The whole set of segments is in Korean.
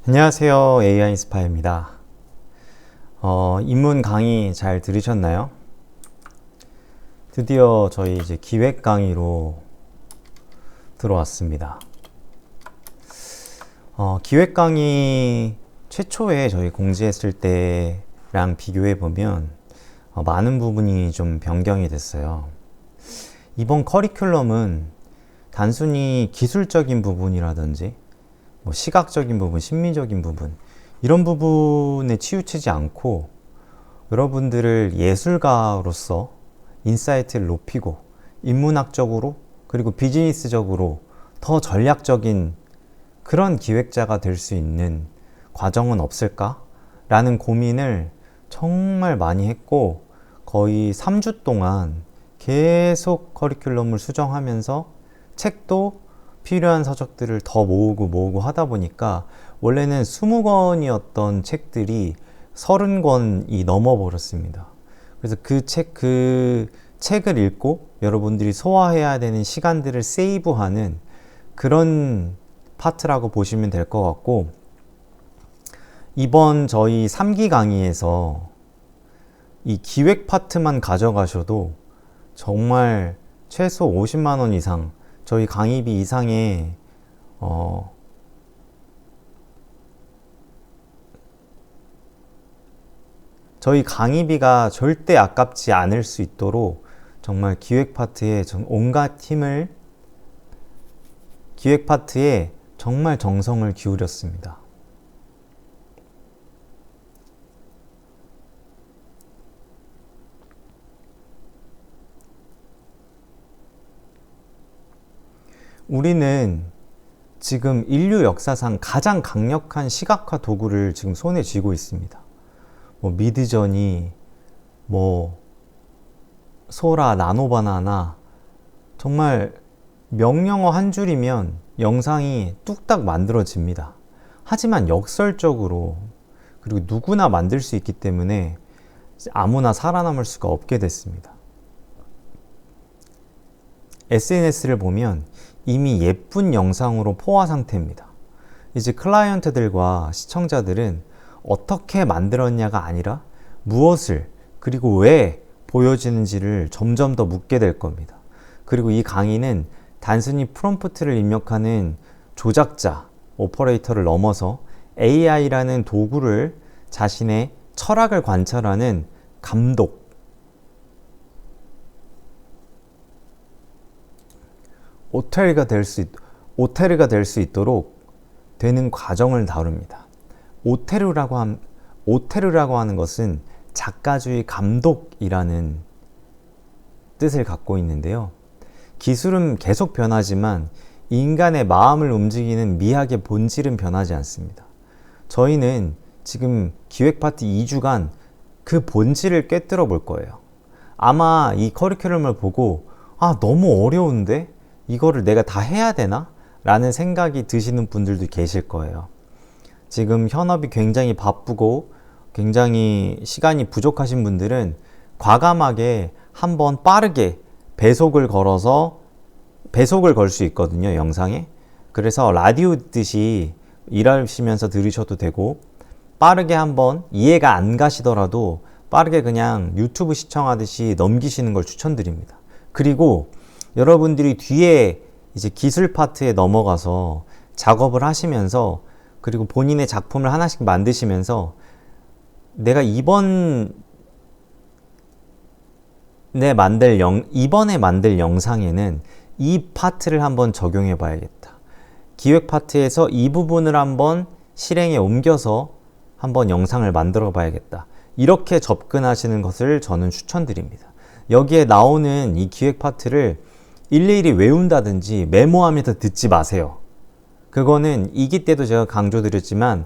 안녕하세요. AI 스파입니다. 입문 강의 잘 들으셨나요? 드디어 저희 이제 기획 강의로 들어왔습니다. 기획 강의 최초에 저희 공지했을 때랑 비교해 보면 많은 부분이 좀 변경이 됐어요. 이번 커리큘럼은 단순히 기술적인 부분이라든지 시각적인 부분, 심미적인 부분 이런 부분에 치우치지 않고 여러분들을 예술가로서 인사이트를 높이고 인문학적으로 그리고 비즈니스적으로 더 전략적인 그런 기획자가 될 수 있는 과정은 없을까? 라는 고민을 정말 많이 했고 거의 3주 동안 계속 커리큘럼을 수정하면서 책도 필요한 서적들을 더 모으고 하다 보니까 원래는 20권이었던 책들이 30권이 넘어버렸습니다. 그래서 그 책을 읽고 여러분들이 소화해야 되는 시간들을 세이브하는 그런 파트라고 보시면 될 것 같고, 이번 저희 3기 강의에서 이 기획 파트만 가져가셔도 정말 최소 50만 원 이상 저희 강의비 이상의 저희 강의비가 절대 아깝지 않을 수 있도록 정말 기획 파트에 온갖 힘을 기획 파트에 정말 정성을 기울였습니다. 우리는 지금 인류 역사상 가장 강력한 시각화 도구를 지금 손에 쥐고 있습니다. 미드저니, 소라, 나노바나나, 정말 명령어 한 줄이면 영상이 뚝딱 만들어집니다. 하지만 역설적으로 그리고 누구나 만들 수 있기 때문에 아무나 살아남을 수가 없게 됐습니다. SNS를 보면 이미 예쁜 영상으로 포화 상태입니다. 이제 클라이언트들과 시청자들은 어떻게 만들었냐가 아니라 무엇을 그리고 왜 보여지는지를 점점 더 묻게 될 겁니다. 그리고 이 강의는 단순히 프롬프트를 입력하는 조작자, 오퍼레이터를 넘어서 AI라는 도구를 자신의 철학을 관찰하는 감독, 오테르가 될 수 있도록 되는 과정을 다룹니다. 오테르라고 하는 것은 작가주의 감독이라는 뜻을 갖고 있는데요. 기술은 계속 변하지만 인간의 마음을 움직이는 미학의 본질은 변하지 않습니다. 저희는 지금 기획 파트 2주간 그 본질을 꿰뚫어 볼 거예요. 아마 이 커리큘럼을 보고 너무 어려운데? 이거를 내가 다 해야 되나? 라는 생각이 드시는 분들도 계실 거예요. 지금 현업이 굉장히 바쁘고 굉장히 시간이 부족하신 분들은 과감하게 한번 빠르게 배속을 걸 수 있거든요, 영상에. 그래서 라디오 듣듯이 일하시면서 들으셔도 되고, 빠르게 한번 이해가 안 가시더라도 빠르게 그냥 유튜브 시청하듯이 넘기시는 걸 추천드립니다. 그리고 여러분들이 뒤에 이제 기술 파트에 넘어가서 작업을 하시면서 그리고 본인의 작품을 하나씩 만드시면서 내가 이번에 만들 영상에는 이 파트를 한번 적용해 봐야겠다. 기획 파트에서 이 부분을 한번 실행에 옮겨서 한번 영상을 만들어 봐야겠다. 이렇게 접근하시는 것을 저는 추천드립니다. 여기에 나오는 이 기획 파트를 일일이 외운다든지 메모하면서 듣지 마세요. 그거는 2기 때도 제가 강조드렸지만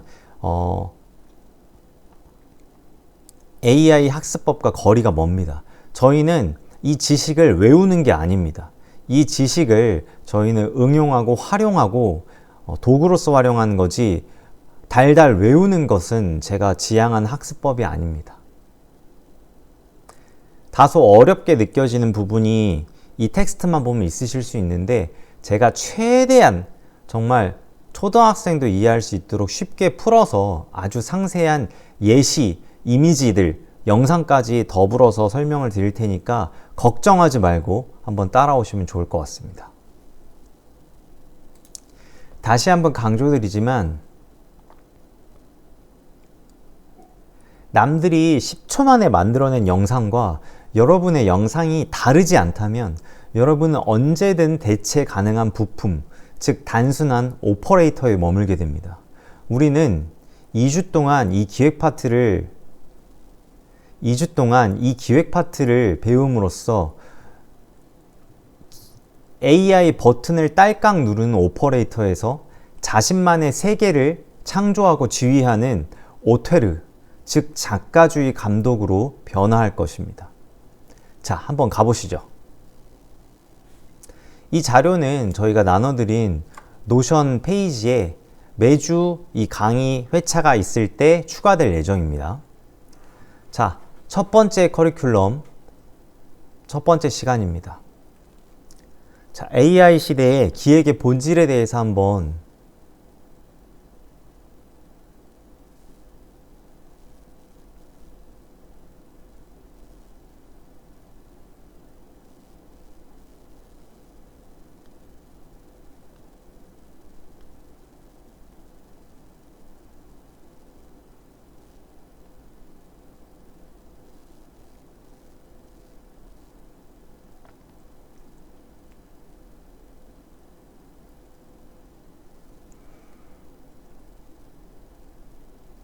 AI 학습법과 거리가 멉니다. 저희는 이 지식을 외우는 게 아닙니다. 이 지식을 저희는 응용하고 활용하고 도구로서 활용하는 거지 달달 외우는 것은 제가 지향한 학습법이 아닙니다. 다소 어렵게 느껴지는 부분이 이 텍스트만 보면 있으실 수 있는데 제가 최대한 정말 초등학생도 이해할 수 있도록 쉽게 풀어서 아주 상세한 예시, 이미지들, 영상까지 더불어서 설명을 드릴 테니까 걱정하지 말고 한번 따라오시면 좋을 것 같습니다. 다시 한번 강조드리지만 남들이 10초 만에 만들어낸 영상과 여러분의 영상이 다르지 않다면 여러분은 언제든 대체 가능한 부품, 즉 단순한 오퍼레이터에 머물게 됩니다. 우리는 2주 동안 이 기획 파트를 배움으로써 AI 버튼을 딸깍 누르는 오퍼레이터에서 자신만의 세계를 창조하고 지휘하는 오테르, 즉 작가주의 감독으로 변화할 것입니다. 자, 한번 가보시죠. 이 자료는 저희가 나눠드린 노션 페이지에 매주 이 강의 회차가 있을 때 추가될 예정입니다. 자, 첫 번째 커리큘럼, 첫 번째 시간입니다. 자, AI 시대의 기획의 본질에 대해서 한번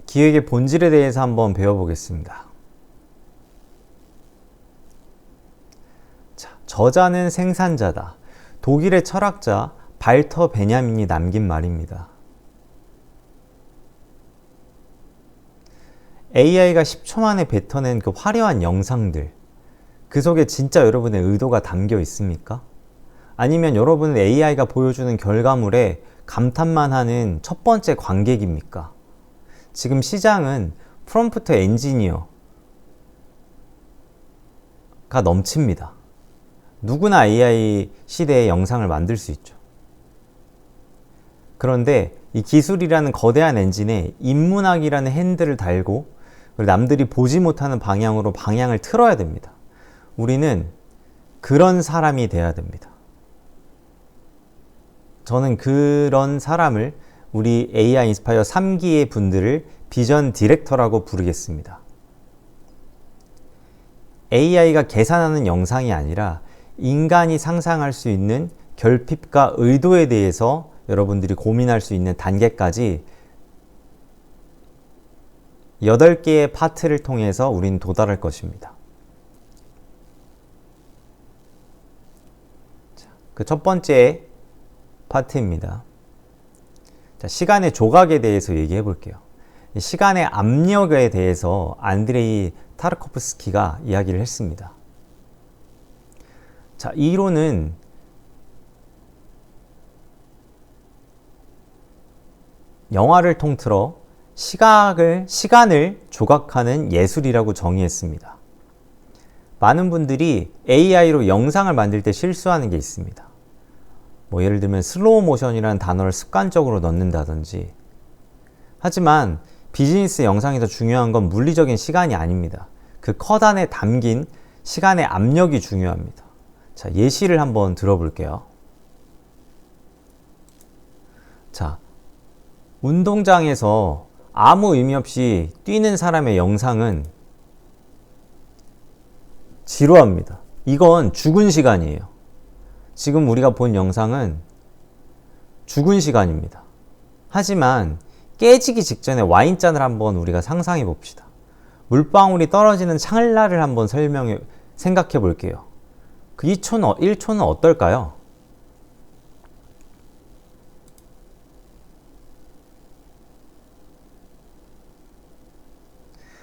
기획의 본질에 대해서 한번 배워보겠습니다. 자, 저자는 생산자다. 독일의 철학자 발터 베냐민이 남긴 말입니다. AI가 10초 만에 뱉어낸 그 화려한 영상들, 그 속에 진짜 여러분의 의도가 담겨 있습니까? 아니면 여러분은 AI가 보여주는 결과물에 감탄만 하는 첫 번째 관객입니까? 지금 시장은 프롬프트 엔지니어가 넘칩니다. 누구나 AI 시대의 영상을 만들 수 있죠. 그런데 이 기술이라는 거대한 엔진에 인문학이라는 핸들을 달고 남들이 보지 못하는 방향으로 방향을 틀어야 됩니다. 우리는 그런 사람이 돼야 됩니다. 저는 그런 사람을 우리 AI 인스파이어 3기의 분들을 비전 디렉터라고 부르겠습니다. AI가 계산하는 영상이 아니라 인간이 상상할 수 있는 결핍과 의도에 대해서 여러분들이 고민할 수 있는 단계까지 8개의 파트를 통해서 우린 도달할 것입니다. 그 첫 번째 파트입니다. 자, 시간의 조각에 대해서 얘기해 볼게요. 시간의 압력에 대해서 안드레이 타르코프스키가 이야기를 했습니다. 자, 이 이론은 영화를 통틀어 시간을 조각하는 예술이라고 정의했습니다. 많은 분들이 AI로 영상을 만들 때 실수하는 게 있습니다. 예를 들면 슬로우 모션이라는 단어를 습관적으로 넣는다든지. 하지만 비즈니스 영상에서 중요한 건 물리적인 시간이 아닙니다. 그 컷 안에 담긴 시간의 압력이 중요합니다. 자, 예시를 한번 들어볼게요. 자, 운동장에서 아무 의미 없이 뛰는 사람의 영상은 지루합니다. 이건 죽은 시간이에요. 지금 우리가 본 영상은 죽은 시간입니다. 하지만 깨지기 직전에 와인잔을 한번 우리가 상상해 봅시다. 물방울이 떨어지는 찰나를 한번 생각해 볼게요. 그 1초는 어떨까요?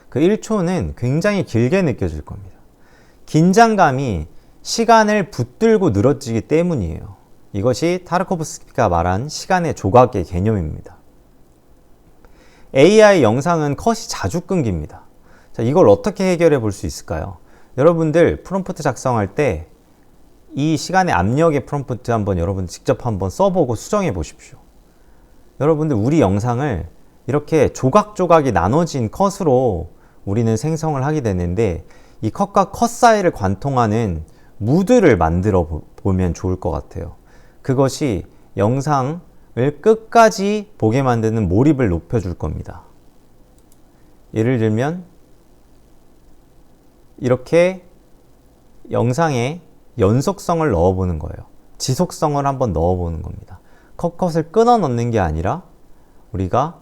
그 1초는 굉장히 길게 느껴질 겁니다. 긴장감이 시간을 붙들고 늘어지기 때문이에요. 이것이 타르코프스키가 말한 시간의 조각의 개념입니다. AI 영상은 컷이 자주 끊깁니다. 자, 이걸 어떻게 해결해 볼 수 있을까요? 여러분들 프롬프트 작성할 때 이 시간의 압력의 프롬프트 한번 여러분 직접 한번 써보고 수정해 보십시오. 여러분들 우리 영상을 이렇게 조각조각이 나눠진 컷으로 우리는 생성을 하게 되는데 이 컷과 컷 사이를 관통하는 무드를 만들어 보면 좋을 것 같아요. 그것이 영상을 끝까지 보게 만드는 몰입을 높여줄 겁니다. 예를 들면 이렇게 영상에 연속성을 넣어보는 거예요. 지속성을 한번 넣어보는 겁니다. 컷컷을 끊어 넣는 게 아니라 우리가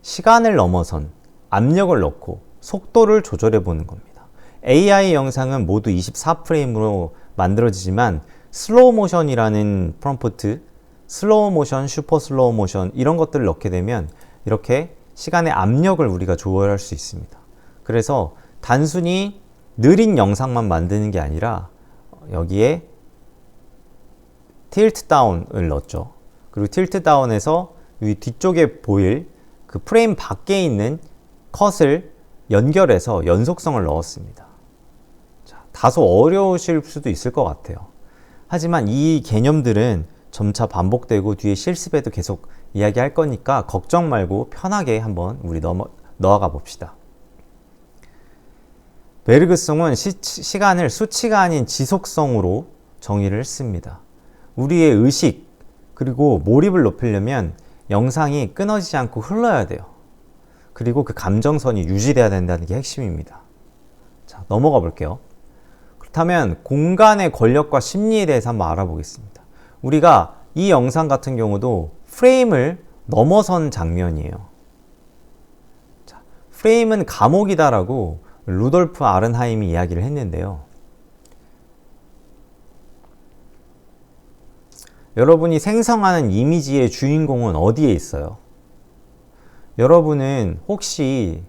시간을 넘어선 압력을 넣고 속도를 조절해 보는 겁니다. AI 영상은 모두 24프레임으로 만들어지지만 슬로우 모션이라는 프롬프트, 슬로우 모션, 슈퍼 슬로우 모션 이런 것들을 넣게 되면 이렇게 시간의 압력을 우리가 조절할 수 있습니다. 그래서 단순히 느린 영상만 만드는 게 아니라 여기에 틸트 다운을 넣었죠. 그리고 틸트 다운에서 이 뒤쪽에 보일 그 프레임 밖에 있는 컷을 연결해서 연속성을 넣었습니다. 자, 다소 어려우실 수도 있을 것 같아요. 하지만 이 개념들은 점차 반복되고 뒤에 실습에도 계속 이야기할 거니까 걱정 말고 편하게 한번 우리 넣어가 봅시다. 베르그송은 시간을 수치가 아닌 지속성으로 정의를 했습니다. 우리의 의식 그리고 몰입을 높이려면 영상이 끊어지지 않고 흘러야 돼요. 그리고 그 감정선이 유지돼야 된다는 게 핵심입니다. 자, 넘어가 볼게요. 그렇다면 공간의 권력과 심리에 대해서 한번 알아보겠습니다. 우리가 이 영상 같은 경우도 프레임을 넘어선 장면이에요. 자, 프레임은 감옥이다라고 루돌프 아른하임이 이야기를 했는데요. 여러분이 생성하는 이미지의 주인공은 어디에 있어요? 여러분은 혹시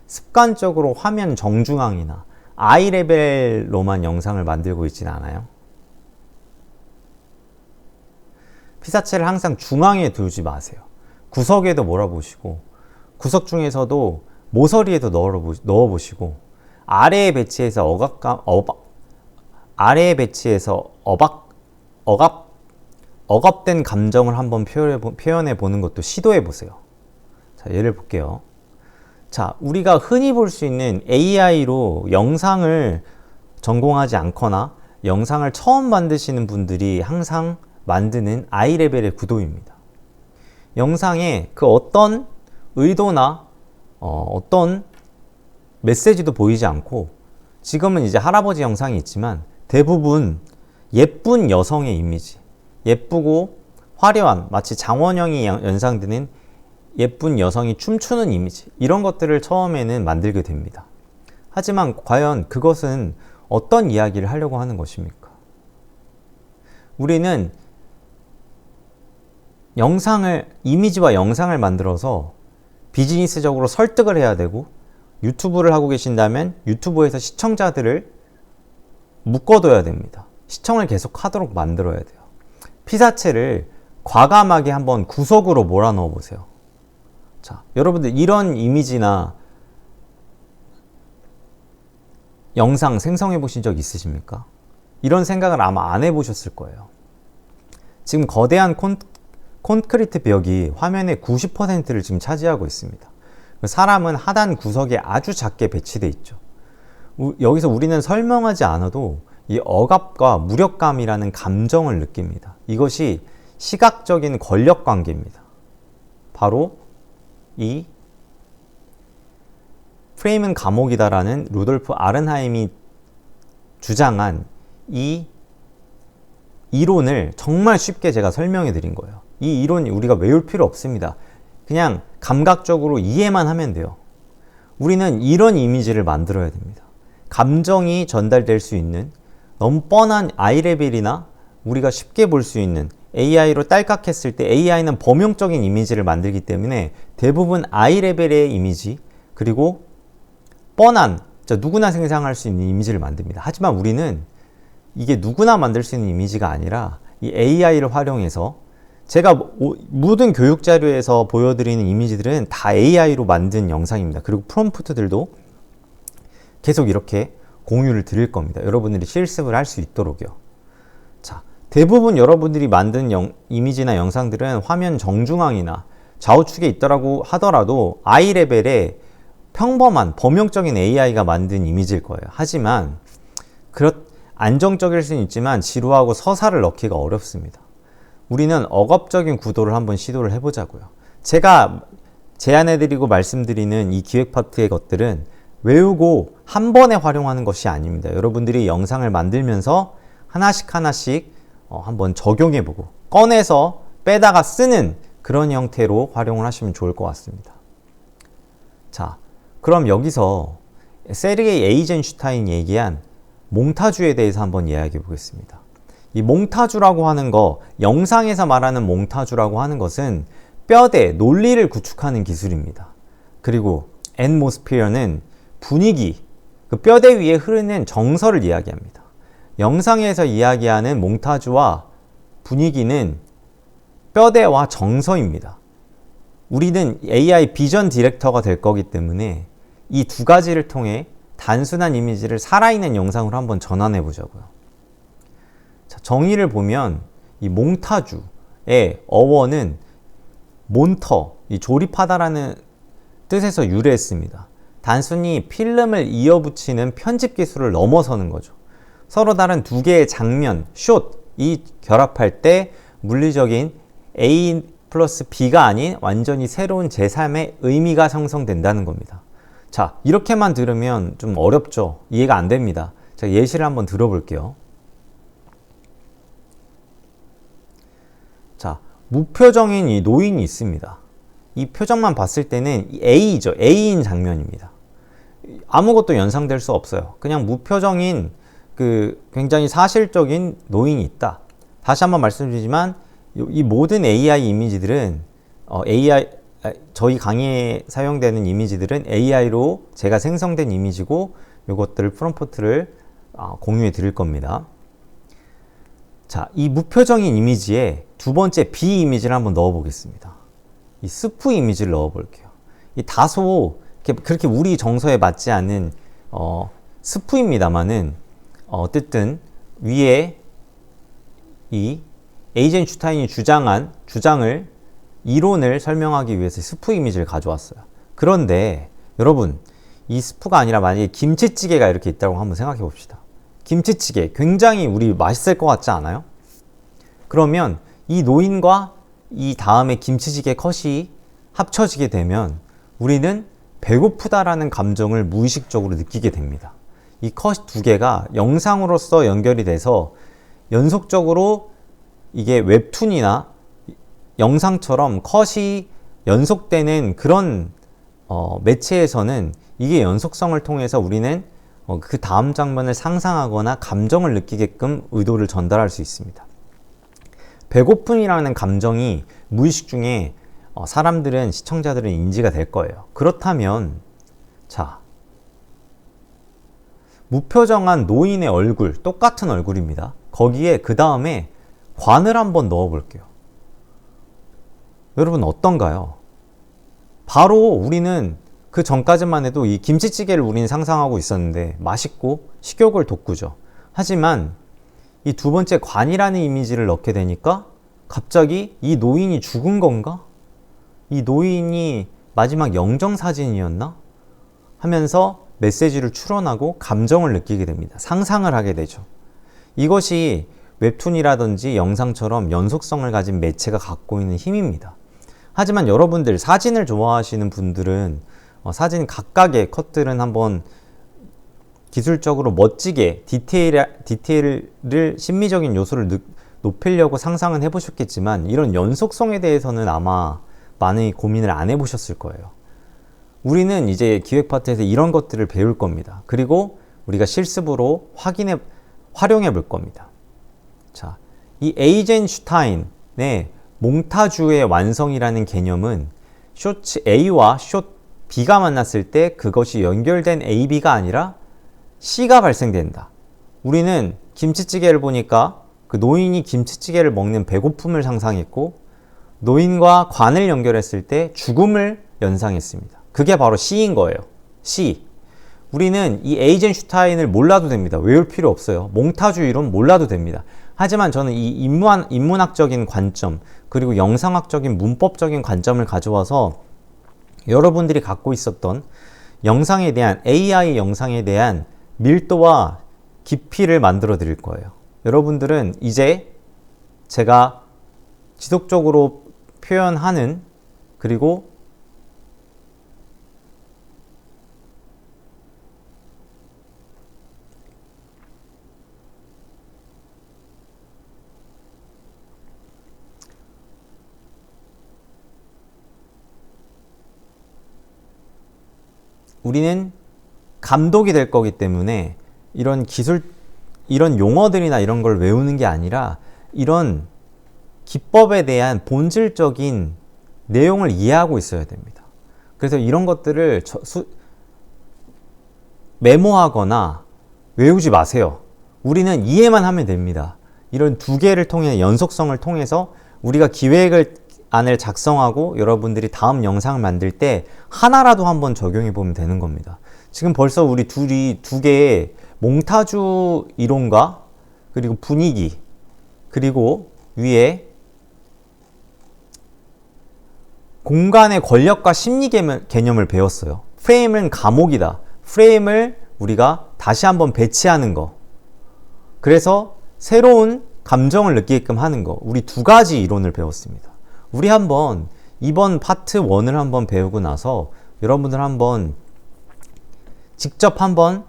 습관적으로 화면 정중앙이나 아이 레벨로만 영상을 만들고 있지는 않아요? 피사체를 항상 중앙에 두지 마세요. 구석에도 몰아보시고 구석 중에서도 모서리에도 넣어보시고 아래에 배치해서 억압된 감정을 한번 표현해 보는 것도 시도해 보세요. 자, 예를 볼게요. 자, 우리가 흔히 볼 수 있는 AI로 영상을 전공하지 않거나 영상을 처음 만드시는 분들이 항상 만드는 아이 레벨의 구도입니다. 영상에 그 어떤 의도나 어떤 메시지도 보이지 않고 지금은 이제 할아버지 영상이 있지만 대부분 예쁜 여성의 이미지, 예쁘고 화려한 마치 장원영이 연상되는 예쁜 여성이 춤추는 이미지 이런 것들을 처음에는 만들게 됩니다. 하지만 과연 그것은 어떤 이야기를 하려고 하는 것입니까? 우리는 이미지와 영상을 만들어서 비즈니스적으로 설득을 해야 되고 유튜브를 하고 계신다면 유튜브에서 시청자들을 묶어둬야 됩니다. 시청을 계속 하도록 만들어야 돼요. 피사체를 과감하게 한번 구석으로 몰아넣어 보세요. 자, 여러분들 이런 이미지나 영상 생성해 보신 적 있으십니까? 이런 생각을 아마 안 해보셨을 거예요. 지금 거대한 콘크리트 벽이 화면의 90%를 지금 차지하고 있습니다. 사람은 하단 구석에 아주 작게 배치되어 있죠. 여기서 우리는 설명하지 않아도 이 억압과 무력감이라는 감정을 느낍니다. 이것이 시각적인 권력 관계입니다. 바로 이 프레임은 감옥이다라는 루돌프 아른하임이 주장한 이 이론을 정말 쉽게 제가 설명해 드린 거예요. 이 이론이 우리가 외울 필요 없습니다. 그냥 감각적으로 이해만 하면 돼요. 우리는 이런 이미지를 만들어야 됩니다. 감정이 전달될 수 있는 너무 뻔한 아이 레벨이나 우리가 쉽게 볼 수 있는 AI로 딸깍했을 때 AI는 범용적인 이미지를 만들기 때문에 대부분 아이 레벨의 이미지 그리고 뻔한 누구나 생성할 수 있는 이미지를 만듭니다. 하지만 우리는 이게 누구나 만들 수 있는 이미지가 아니라 이 AI를 활용해서 제가 모든 교육 자료에서 보여드리는 이미지들은 다 AI로 만든 영상입니다. 그리고 프롬프트들도 계속 이렇게 공유를 드릴 겁니다. 여러분들이 실습을 할 수 있도록요. 자, 대부분 여러분들이 만든 이미지나 영상들은 화면 정중앙이나 좌우측에 있더라고 하더라도 아이 레벨의 평범한 범용적인 AI가 만든 이미지일 거예요. 하지만 안정적일 수는 있지만 지루하고 서사를 넣기가 어렵습니다. 우리는 억압적인 구도를 한번 시도를 해보자고요. 제가 제안해드리고 말씀드리는 이 기획 파트의 것들은 외우고 한 번에 활용하는 것이 아닙니다. 여러분들이 영상을 만들면서 하나씩 한번 적용해보고 꺼내서 빼다가 쓰는 그런 형태로 활용을 하시면 좋을 것 같습니다. 자, 그럼 여기서 세르게이 에이젠슈타인이 얘기한 몽타주에 대해서 한번 이야기해 보겠습니다. 이 몽타주라고 하는 거, 영상에서 말하는 몽타주라고 하는 것은 뼈대, 논리를 구축하는 기술입니다. 그리고 앰모스피어는 분위기, 그 뼈대 위에 흐르는 정서를 이야기합니다. 영상에서 이야기하는 몽타주와 분위기는 뼈대와 정서입니다. 우리는 AI 비전 디렉터가 될 거기 때문에 이 두 가지를 통해 단순한 이미지를 살아있는 영상으로 한번 전환해 보자고요. 자, 정의를 보면 이 몽타주의 어원은 몬터, 이 조립하다라는 뜻에서 유래했습니다. 단순히 필름을 이어붙이는 편집 기술을 넘어서는 거죠. 서로 다른 두 개의 장면, 숏이 결합할 때 물리적인 A 플러스 B가 아닌 완전히 새로운 제3의 의미가 형성된다는 겁니다. 자, 이렇게만 들으면 좀 어렵죠? 이해가 안 됩니다. 자, 예시를 한번 들어볼게요. 자, 무표정인 이 노인이 있습니다. 이 표정만 봤을 때는 A죠. A인 장면입니다. 아무것도 연상될 수 없어요. 그냥 무표정인 굉장히 사실적인 노인이 있다. 다시 한번 말씀드리지만 이 모든 AI 이미지들은 저희 강의에 사용되는 이미지들은 AI로 제가 생성된 이미지고 이것들을 프롬프트를 공유해 드릴 겁니다. 자, 이 무표정인 이미지에 두 번째 B 이미지를 한번 넣어 보겠습니다. 이 스프 이미지를 넣어 볼게요. 이 다소 그렇게 우리 정서에 맞지 않은 스프입니다만은 어쨌든 위에 이 에이젠슈타인이 주장을 이론을 설명하기 위해서 스프 이미지를 가져왔어요. 그런데 여러분, 이 스프가 아니라 만약에 김치찌개가 이렇게 있다고 한번 생각해 봅시다. 김치찌개 굉장히 우리 맛있을 것 같지 않아요? 그러면 이 노인과 이 다음에 김치찌개 컷이 합쳐지게 되면 우리는 배고프다라는 감정을 무의식적으로 느끼게 됩니다. 이 컷 두 개가 영상으로서 연결이 돼서 연속적으로 이게 웹툰이나 영상처럼 컷이 연속되는 그런 매체에서는 이게 연속성을 통해서 우리는 그 다음 장면을 상상하거나 감정을 느끼게끔 의도를 전달할 수 있습니다. 배고픔이라는 감정이 무의식 중에 사람들은, 시청자들은 인지가 될 거예요. 그렇다면 자, 무표정한 노인의 얼굴, 똑같은 얼굴입니다. 거기에 그 다음에 관을 한번 넣어 볼게요. 여러분 어떤가요? 바로 우리는 그 전까지만 해도 이 김치찌개를 우리는 상상하고 있었는데 맛있고 식욕을 돋구죠. 하지만 이 두 번째 관이라는 이미지를 넣게 되니까 갑자기 이 노인이 죽은 건가? 이 노인이 마지막 영정사진이었나? 하면서 메시지를 추론하고 감정을 느끼게 됩니다. 상상을 하게 되죠. 이것이 웹툰이라든지 영상처럼 연속성을 가진 매체가 갖고 있는 힘입니다. 하지만 여러분들 사진을 좋아하시는 분들은 사진 각각의 컷들은 한번 기술적으로 멋지게 디테일을 심미적인 요소를 높이려고 상상은 해보셨겠지만 이런 연속성에 대해서는 아마 많이 고민을 안 해보셨을 거예요. 우리는 이제 기획 파트에서 이런 것들을 배울 겁니다. 그리고 우리가 실습으로 활용해 볼 겁니다. 자, 이 에이젠슈타인의 몽타주의 완성이라는 개념은 숏 A와 숏 B가 만났을 때 그것이 연결된 A, B가 아니라 C가 발생된다. 우리는 김치찌개를 보니까 그 노인이 김치찌개를 먹는 배고픔을 상상했고 노인과 관을 연결했을 때 죽음을 연상했습니다. 그게 바로 C인 거예요. C. 우리는 이 에이젠슈타인을 몰라도 됩니다. 외울 필요 없어요. 몽타주 이론 몰라도 됩니다. 하지만 저는 이 인문학적인 관점, 그리고 영상학적인 문법적인 관점을 가져와서 여러분들이 갖고 있었던 영상에 대한, AI 영상에 대한 밀도와 깊이를 만들어 드릴 거예요. 여러분들은 이제 제가 지속적으로 표현하는, 그리고 우리는 감독이 될 거기 때문에 이런 기술, 이런 용어들이나 이런 걸 외우는 게 아니라 이런 기법에 대한 본질적인 내용을 이해하고 있어야 됩니다. 그래서 이런 것들을 메모하거나 외우지 마세요. 우리는 이해만 하면 됩니다. 이런 두 개를 통해, 연속성을 통해서 우리가 기획안을 작성하고 여러분들이 다음 영상을 만들 때 하나라도 한번 적용해 보면 되는 겁니다. 지금 벌써 우리 둘이 두 개의 몽타주 이론과 그리고 분위기, 그리고 위에 공간의 권력과 심리 개념을 배웠어요. 프레임은 감옥이다. 프레임을 우리가 다시 한번 배치하는 거. 그래서 새로운 감정을 느끼게끔 하는 거. 우리 두 가지 이론을 배웠습니다. 우리 한번 이번 파트 1을 한번 배우고 나서 여러분들 한번 직접 한번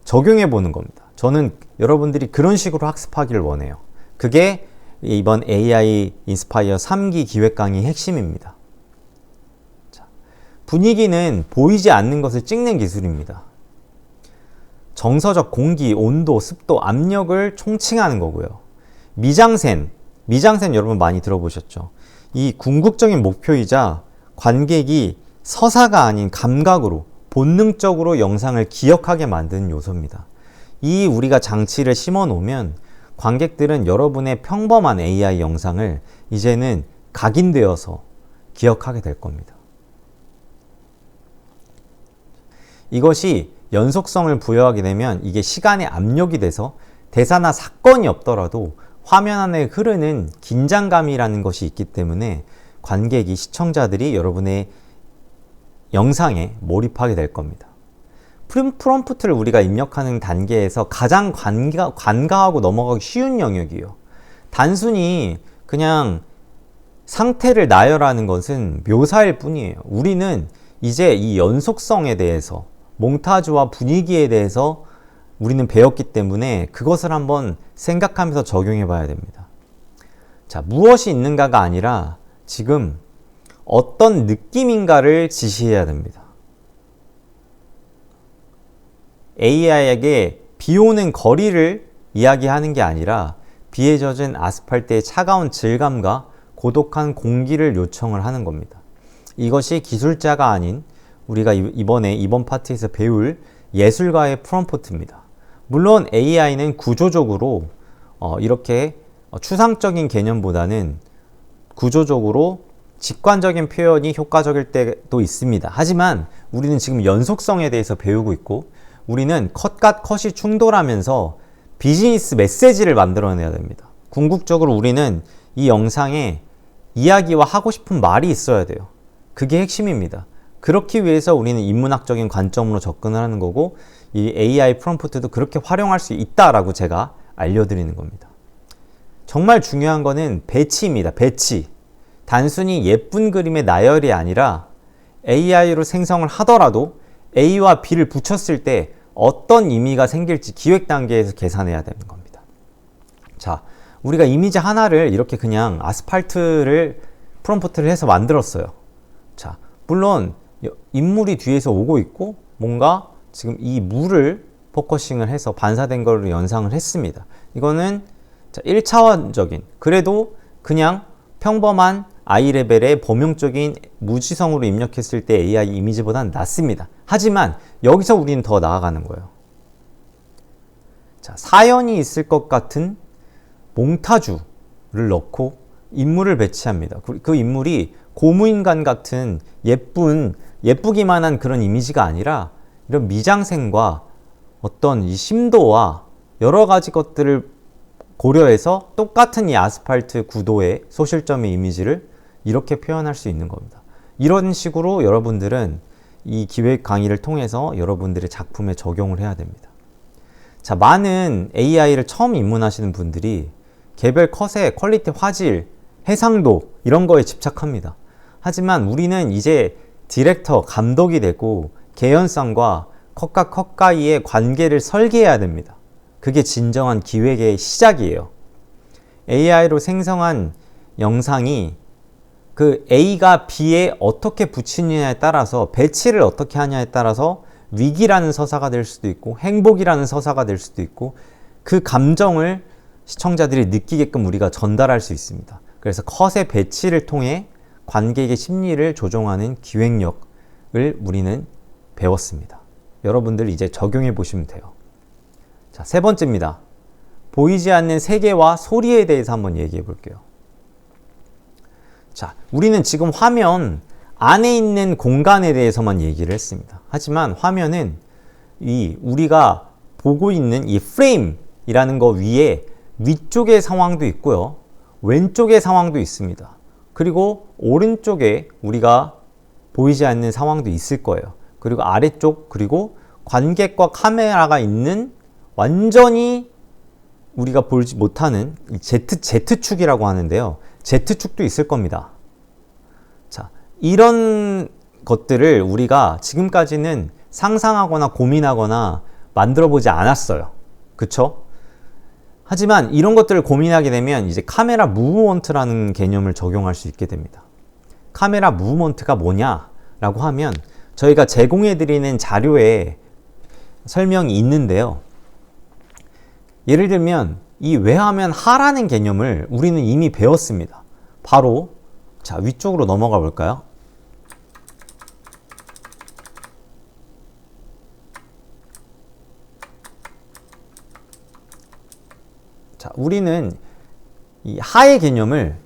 적용해 보는 겁니다. 저는 여러분들이 그런 식으로 학습하기를 원해요. 그게 이번 AI 인스파이어 3기 기획 강의 핵심입니다. 자, 분위기는 보이지 않는 것을 찍는 기술입니다. 정서적 공기, 온도, 습도, 압력을 총칭하는 거고요. 미장센 여러분 많이 들어보셨죠? 이 궁극적인 목표이자 관객이 서사가 아닌 감각으로, 본능적으로 영상을 기억하게 만드는 요소입니다. 이 우리가 장치를 심어 놓으면 관객들은 여러분의 평범한 AI 영상을 이제는 각인되어서 기억하게 될 겁니다. 이것이 연속성을 부여하게 되면 이게 시간의 압력이 돼서 대사나 사건이 없더라도 화면 안에 흐르는 긴장감이라는 것이 있기 때문에 관객이, 시청자들이 여러분의 영상에 몰입하게 될 겁니다. 프롬프트를 우리가 입력하는 단계에서 가장 관가하고 넘어가기 쉬운 영역이에요. 단순히 그냥 상태를 나열하는 것은 묘사일 뿐이에요. 우리는 이제 이 연속성에 대해서, 몽타주와 분위기에 대해서 우리는 배웠기 때문에 그것을 한번 생각하면서 적용해 봐야 됩니다. 자, 무엇이 있는가가 아니라 지금 어떤 느낌인가를 지시해야 됩니다. AI에게 비 오는 거리를 이야기하는 게 아니라 비에 젖은 아스팔트의 차가운 질감과 고독한 공기를 요청을 하는 겁니다. 이것이 기술자가 아닌 우리가 이번 파트에서 배울 예술가의 프롬프트입니다. 물론 AI는 구조적으로 이렇게 추상적인 개념보다는 구조적으로 직관적인 표현이 효과적일 때도 있습니다. 하지만 우리는 지금 연속성에 대해서 배우고 있고, 우리는 컷과 컷이 충돌하면서 비즈니스 메시지를 만들어내야 됩니다. 궁극적으로 우리는 이 영상에 이야기와 하고 싶은 말이 있어야 돼요. 그게 핵심입니다. 그렇기 위해서 우리는 인문학적인 관점으로 접근을 하는 거고, 이 AI 프롬프트도 그렇게 활용할 수 있다라고 제가 알려드리는 겁니다. 정말 중요한 거는 배치입니다. 배치. 단순히 예쁜 그림의 나열이 아니라 AI로 생성을 하더라도 A와 B를 붙였을 때 어떤 의미가 생길지 기획 단계에서 계산해야 되는 겁니다. 자, 우리가 이미지 하나를 이렇게 그냥 아스팔트를 프롬프트를 해서 만들었어요. 자, 물론 인물이 뒤에서 오고 있고 뭔가 지금 이 물을 포커싱을 해서 반사된 걸로 연상을 했습니다. 이거는 1차원적인, 그래도 그냥 평범한 아이레벨의 범용적인 무지성으로 입력했을 때 AI 이미지보다는 낫습니다. 하지만 여기서 우리는 더 나아가는 거예요. 자, 사연이 있을 것 같은 몽타주를 넣고 인물을 배치합니다. 그 인물이 고무인간 같은 예쁘기만 한 그런 이미지가 아니라 이런 미장센과 어떤 이 심도와 여러 가지 것들을 고려해서 똑같은 이 아스팔트 구도의 소실점의 이미지를 이렇게 표현할 수 있는 겁니다. 이런 식으로 여러분들은 이 기획 강의를 통해서 여러분들의 작품에 적용을 해야 됩니다. 자, 많은 AI를 처음 입문하시는 분들이 개별 컷의 퀄리티, 화질, 해상도 이런 거에 집착합니다. 하지만 우리는 이제 디렉터, 감독이 되고 개연성과 컷과 컷 사이의 관계를 설계해야 됩니다. 그게 진정한 기획의 시작이에요. AI로 생성한 영상이 그 A가 B에 어떻게 붙이느냐에 따라서, 배치를 어떻게 하냐에 따라서 위기라는 서사가 될 수도 있고 행복이라는 서사가 될 수도 있고, 그 감정을 시청자들이 느끼게끔 우리가 전달할 수 있습니다. 그래서 컷의 배치를 통해 관객의 심리를 조종하는 기획력을 우리는 배웠습니다. 여러분들 이제 적용해 보시면 돼요. 자, 세 번째입니다. 보이지 않는 세계와 소리에 대해서 한번 얘기해 볼게요. 자, 우리는 지금 화면 안에 있는 공간에 대해서만 얘기를 했습니다. 하지만 화면은 우리가 보고 있는 이 프레임이라는 거 위에 위쪽의 상황도 있고요. 왼쪽의 상황도 있습니다. 그리고 오른쪽에 우리가 보이지 않는 상황도 있을 거예요. 그리고 아래쪽, 그리고 관객과 카메라가 있는 완전히 우리가 보지 못하는 Z축이라고 하는데요. Z축도 있을 겁니다. 자, 이런 것들을 우리가 지금까지는 상상하거나 고민하거나 만들어 보지 않았어요. 그쵸? 하지만 이런 것들을 고민하게 되면 이제 카메라 무브먼트라는 개념을 적용할 수 있게 됩니다. 카메라 무브먼트가 뭐냐라고 하면 저희가 제공해 드리는 자료에 설명이 있는데요. 예를 들면 이 왜하면 하라는 개념을 우리는 이미 배웠습니다. 바로 자, 위쪽으로 넘어가 볼까요? 자, 우리는 이 하의 개념을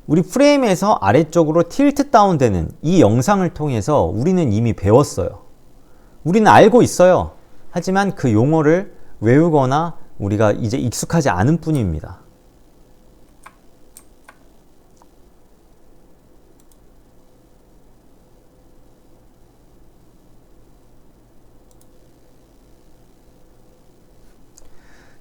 우리 프레임에서 아래쪽으로 틸트 다운 되는 이 영상을 통해서 우리는 이미 배웠어요. 우리는 알고 있어요. 하지만 그 용어를 외우거나 우리가 이제 익숙하지 않은 뿐입니다.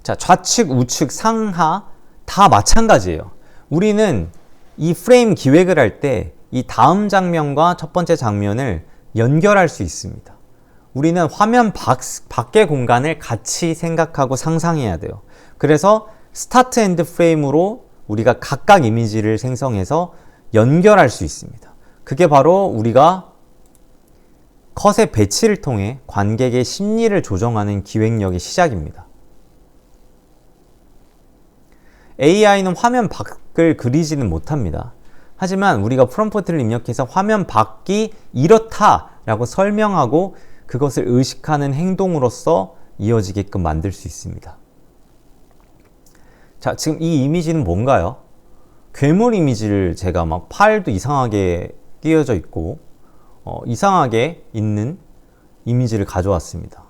자, 좌측, 우측, 상하 다 마찬가지예요. 우리는 이 프레임 기획을 할 때 이 다음 장면과 첫 번째 장면을 연결할 수 있습니다. 우리는 화면 밖의 공간을 같이 생각하고 상상해야 돼요. 그래서 스타트 엔드 프레임으로 우리가 각각 이미지를 생성해서 연결할 수 있습니다. 그게 바로 우리가 컷의 배치를 통해 관객의 심리를 조정하는 기획력의 시작입니다. AI는 화면 밖을 그리지는 못합니다. 하지만 우리가 프롬프트를 입력해서 화면 밖이 이렇다라고 설명하고 그것을 의식하는 행동으로서 이어지게끔 만들 수 있습니다. 자, 지금 이 이미지는 뭔가요? 괴물 이미지를 제가 막 팔도 이상하게 끼워져 있고 이상하게 있는 이미지를 가져왔습니다.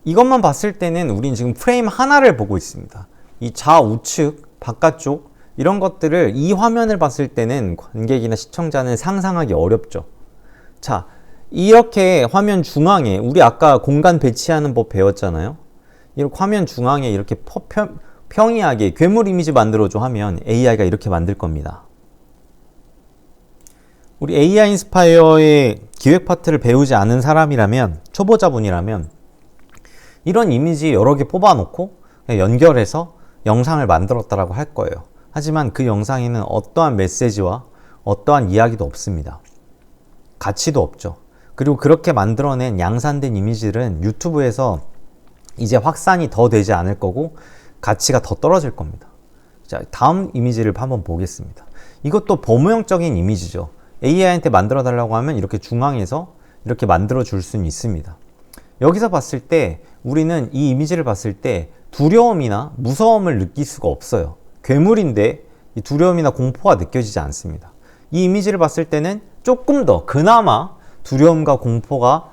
이것만 봤을 때는 우린 지금 프레임 하나를 보고 있습니다. 이 좌우측, 바깥쪽 이런 것들을 이 화면을 봤을 때는 관객이나 시청자는 상상하기 어렵죠. 자, 이렇게 화면 중앙에 우리 아까 공간 배치하는 법 배웠잖아요. 이렇게 화면 중앙에 이렇게 평이하게 괴물 이미지 만들어줘 하면 AI가 이렇게 만들 겁니다. 우리 AI 인스파이어의 기획 파트를 배우지 않은 사람이라면, 초보자분이라면 이런 이미지 여러 개 뽑아놓고 연결해서 영상을 만들었다라고 할 거예요. 하지만 그 영상에는 어떠한 메시지와 어떠한 이야기도 없습니다. 가치도 없죠. 그리고 그렇게 만들어낸 양산된 이미지들은 유튜브에서 이제 확산이 더 되지 않을 거고 가치가 더 떨어질 겁니다. 자, 다음 이미지를 한번 보겠습니다. 이것도 범용적인 이미지죠. AI한테 만들어 달라고 하면 이렇게 중앙에서 이렇게 만들어 줄 수는 있습니다. 여기서 봤을 때 우리는 이 이미지를 봤을 때 두려움이나 무서움을 느낄 수가 없어요. 괴물인데 이 두려움이나 공포가 느껴지지 않습니다. 이 이미지를 봤을 때는 조금 더 그나마 두려움과 공포가